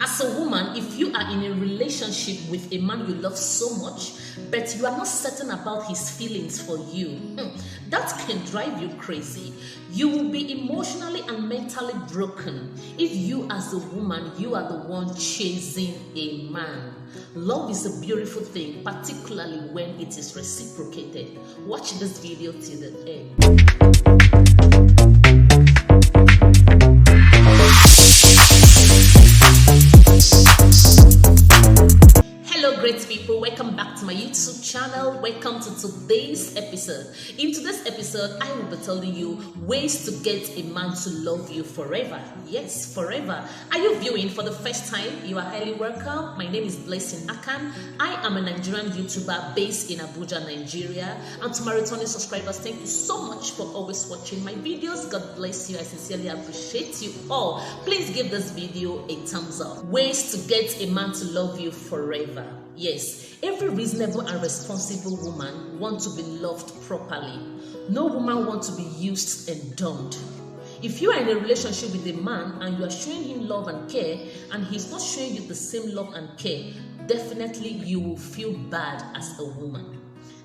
As a woman, if you are in a relationship with a man you love so much, but you are not certain about his feelings for you, that can drive you crazy. You will be emotionally and mentally broken if you, as a woman, you are the one chasing a man. Love is a beautiful thing, particularly when it is reciprocated. Watch this video till the end. Hello great people, welcome back to my YouTube channel. Welcome to today's episode. In today's episode, I will be telling you ways to get a man to love you forever. Yes, forever. Are you viewing for the first time? You are highly welcome. My name is Blessing Akan. I am a Nigerian YouTuber based in Abuja, Nigeria. And to my returning subscribers, thank you so much for always watching my videos. God bless you. I sincerely appreciate you all. Please give this video a thumbs up. Ways to get a man to love you forever. Yes, every reasonable and responsible woman wants to be loved properly. No woman wants to be used and dumped. If you are in a relationship with a man and you are showing him love and care and he's not showing you the same love and care, definitely you will feel bad as a woman.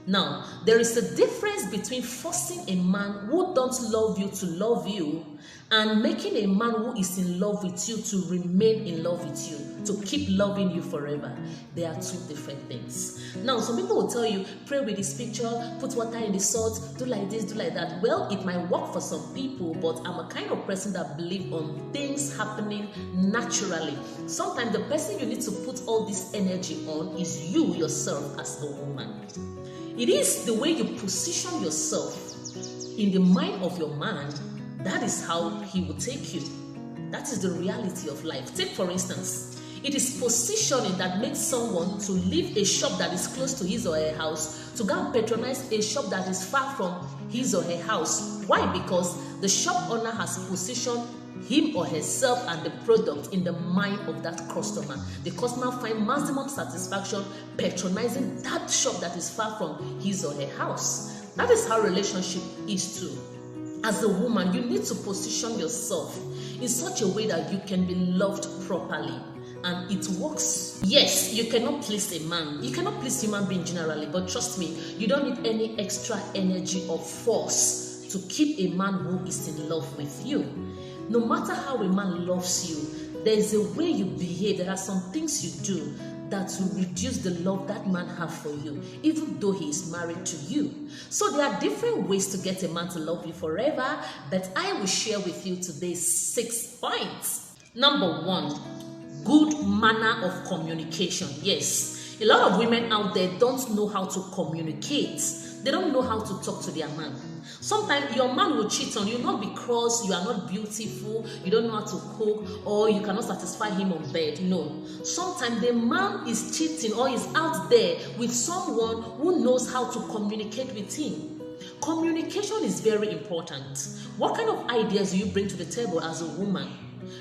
Now, there is a difference between forcing a man who don't love you to love you and making a man who is in love with you to remain in love with you, to keep loving you forever. They are two different things. Now, some people will tell you, pray with this picture, put water in the salt, do like this, do like that. Well, it might work for some people, but I'm a kind of person that believes on things happening naturally. Sometimes the person you need to put all this energy on is you yourself as a woman. It is the way you position yourself in the mind of your man, that is how he will take you. That is the reality of life. Take for instance, it is positioning that makes someone to leave a shop that is close to his or her house to go and patronize a shop that is far from his or her house. Why? Because the shop owner has positioned him or herself and the product in the mind of that customer. The customer finds maximum satisfaction patronizing that shop that is far from his or her house. That is how relationship is too. As a woman, you need to position yourself in such a way that you can be loved properly. And it works. Yes, you cannot please a man. You cannot please human being generally, but trust me, you don't need any extra energy or force to keep a man who is in love with you. No matter how a man loves you, there is a way you behave. There are some things you do that will reduce the love that man has for you, even though he is married to you. So there are different ways to get a man to love you forever, but I will share with you today 6 points. Number 1, good manner of communication. Yes, a lot of women out there don't know how to communicate. They don't know how to talk to their man. Sometimes your man will cheat on you not because you are not beautiful, you don't know how to cook, or you cannot satisfy him on bed. No. Sometimes the man is cheating or is out there with someone who knows how to communicate with him. Communication is very important. What kind of ideas do you bring to the table as a woman?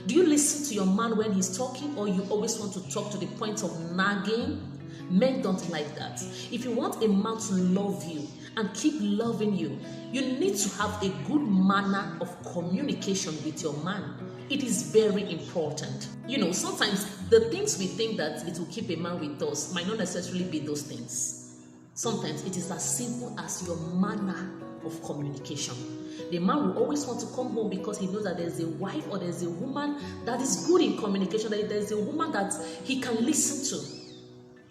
Do you listen to your man when he's talking, or you always want to talk to the point of nagging? Men don't like that. If you want a man to love you and keep loving you, you need to have a good manner of communication with your man. It is very important. You know, sometimes the things we think that it will keep a man with us might not necessarily be those things. Sometimes it is as simple as your manner of communication. The man will always want to come home because he knows that there's a wife or there's a woman that is good in communication, that there's a woman that he can listen to.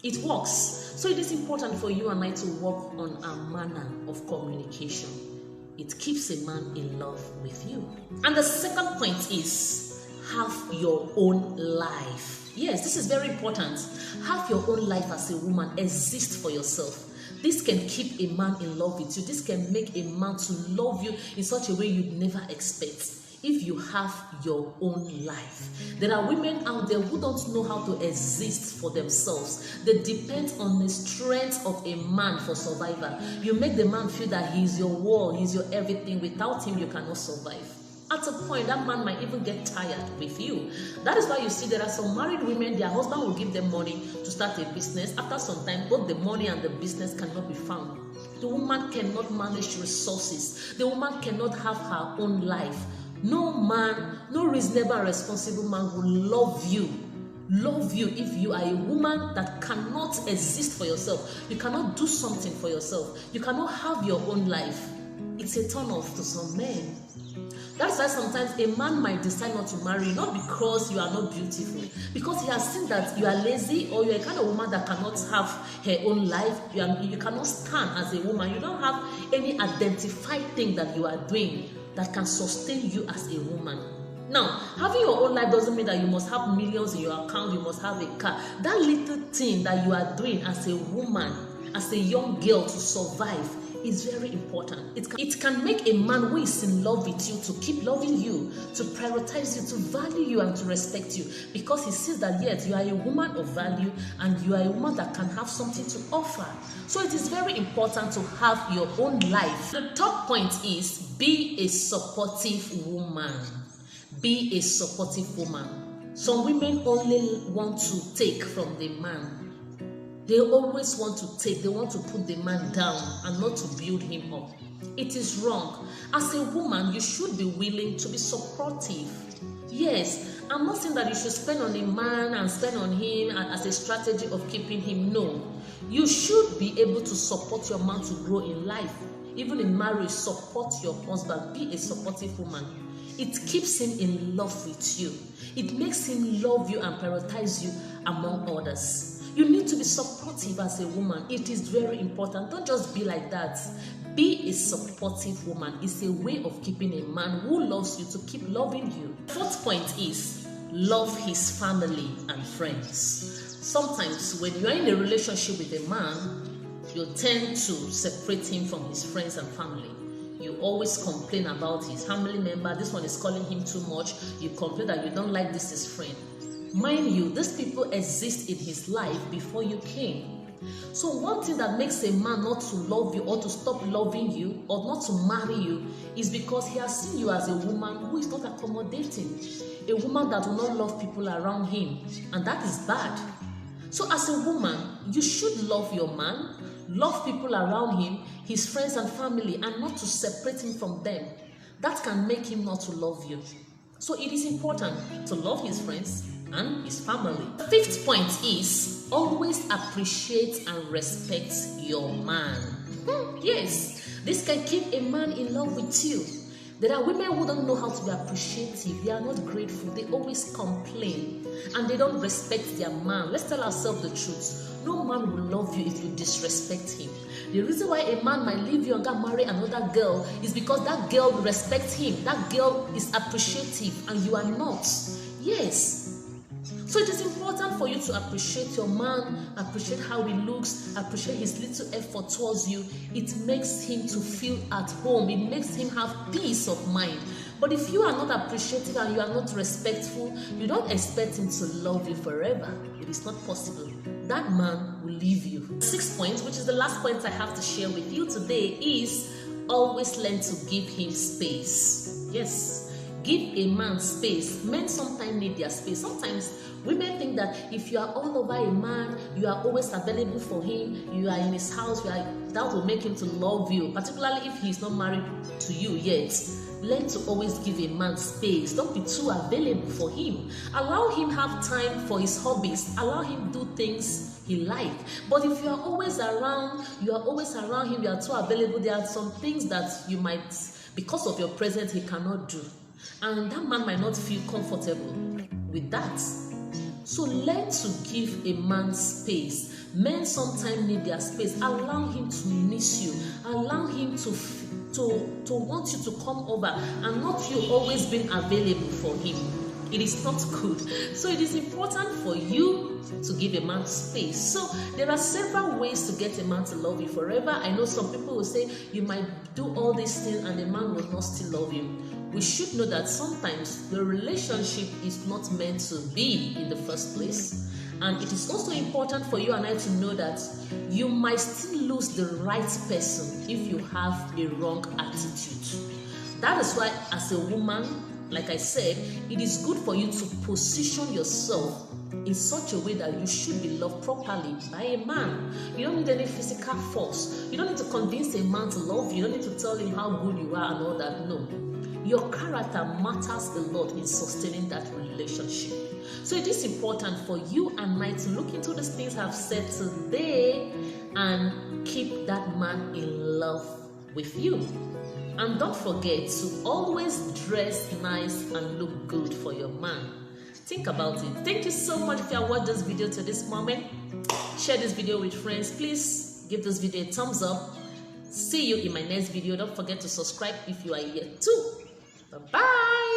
It works. So it is important for you and I to work on our manner of communication. It keeps a man in love with you. And the second point is have your own life. Yes, this is very important. Have your own life as a woman. Exist for yourself. This can keep a man in love with you. This can make a man to love you in such a way you'd never expect. If you have your own life. There are women out there who don't know how to exist for themselves. They depend on the strength of a man for survival. You make the man feel that he's your world, he's your everything. Without him, you cannot survive. At a point, that man might even get tired with you. That is why you see there are some married women, their husband will give them money to start a business. After some time, both the money and the business cannot be found. The woman cannot manage resources. The woman cannot have her own life. No man, no reasonable and responsible man will love you love you if you are a woman that cannot exist for yourself. You cannot do something for yourself. You cannot have your own life. It's a turn off to some men. That's why sometimes a man might decide not to marry you, not because you are not beautiful, because he has seen that you are lazy, or you're a kind of woman that cannot have her own life. You cannot stand as a woman. You don't have any identified thing that you are doing that can sustain you as a woman. Now, having your own life doesn't mean that you must have millions in your account, you must have a car. That little thing that you are doing as a woman, as a young girl to survive, is very important. It can make a man who is in love with you to keep loving you, to prioritize you, to value you, and to respect you, because he sees that yes, you are a woman of value and you are a woman that can have something to offer. So it is very important to have your own life. The third point is be a supportive woman. Be a supportive woman. Some women only want to take from the man. They always want to take, they want to put the man down and not to build him up. It is wrong. As a woman, you should be willing to be supportive. Yes, I'm not saying that you should spend on a man and spend on him as a strategy of keeping him. No. You should be able to support your man to grow in life. Even in marriage, support your husband. Be a supportive woman. It keeps him in love with you. It makes him love you and prioritize you among others. You need to be supportive as a woman. It is very important. Don't just be like that. Be a supportive woman. It's a way of keeping a man who loves you to keep loving you. Fourth point is love his family and friends. Sometimes when you are in a relationship with a man, you tend to separate him from his friends and family. You always complain about his family member. This one is calling him too much. You complain that you don't like this his friend. Mind you, these people exist in his life before you came. So one thing that makes a man not to love you or to stop loving you or not to marry you is because he has seen you as a woman who is not accommodating, a woman that will not love people around him, and that is bad. So as a woman, you should love your man, love people around him, his friends and family, and not to separate him from them. That can make him not to love you. So it is important to love his friends and his family. The fifth point is always appreciate and respect your man. Yes, this can keep a man in love with you. There are women who don't know how to be appreciative. They are not grateful. They always complain and they don't respect their man. Let's tell ourselves the truth. No man will love you if you disrespect him. The reason why a man might leave you and go marry another girl is because that girl respects him. That girl is appreciative and you are not. Yes. So it is important for you to appreciate your man, appreciate how he looks, appreciate his little effort towards you. It makes him to feel at home. It makes him have peace of mind. But if you are not appreciative and you are not respectful, you don't expect him to love you forever. It is not possible. That man will leave you. The sixth point, which is the last point I have to share with you today, is always learn to give him space. Yes. Give a man space. Men sometimes need their space. Sometimes women think that if you are all over a man, you are always available for him, you are in his house, that will make him to love you, particularly if he is not married to you yet. Learn to always give a man space. Don't be too available for him. Allow him have time for his hobbies. Allow him do things he likes. But if you are always around him, you are too available, there are some things that you might, because of your presence, he cannot do. And that man might not feel comfortable with that. So learn to give a man space. Men sometimes need their space. Allow him to miss you. Allow him to want you to come over and not you always being available for him. It is not good. So it is important for you to give a man space. So there are several ways to get a man to love you forever. I know some people will say you might do all these things and the man will not still love you. We should know that sometimes the relationship is not meant to be in the first place. And it is also important for you and I to know that you might still lose the right person if you have a wrong attitude. That is why as a woman, like I said, it is good for you to position yourself in such a way that you should be loved properly by a man. You don't need any physical force. You don't need to convince a man to love you. You don't need to tell him how good you are and all that. No. Your character matters a lot in sustaining that relationship. So it is important for you and I to look into these things I've said today and keep that man in love with you. And don't forget to always dress nice and look good for your man. Think about it. Thank you so much if you have watched this video to this moment. Share this video with friends. Please give this video a thumbs up. See you in my next video. Don't forget to subscribe if you are here too. Bye-bye.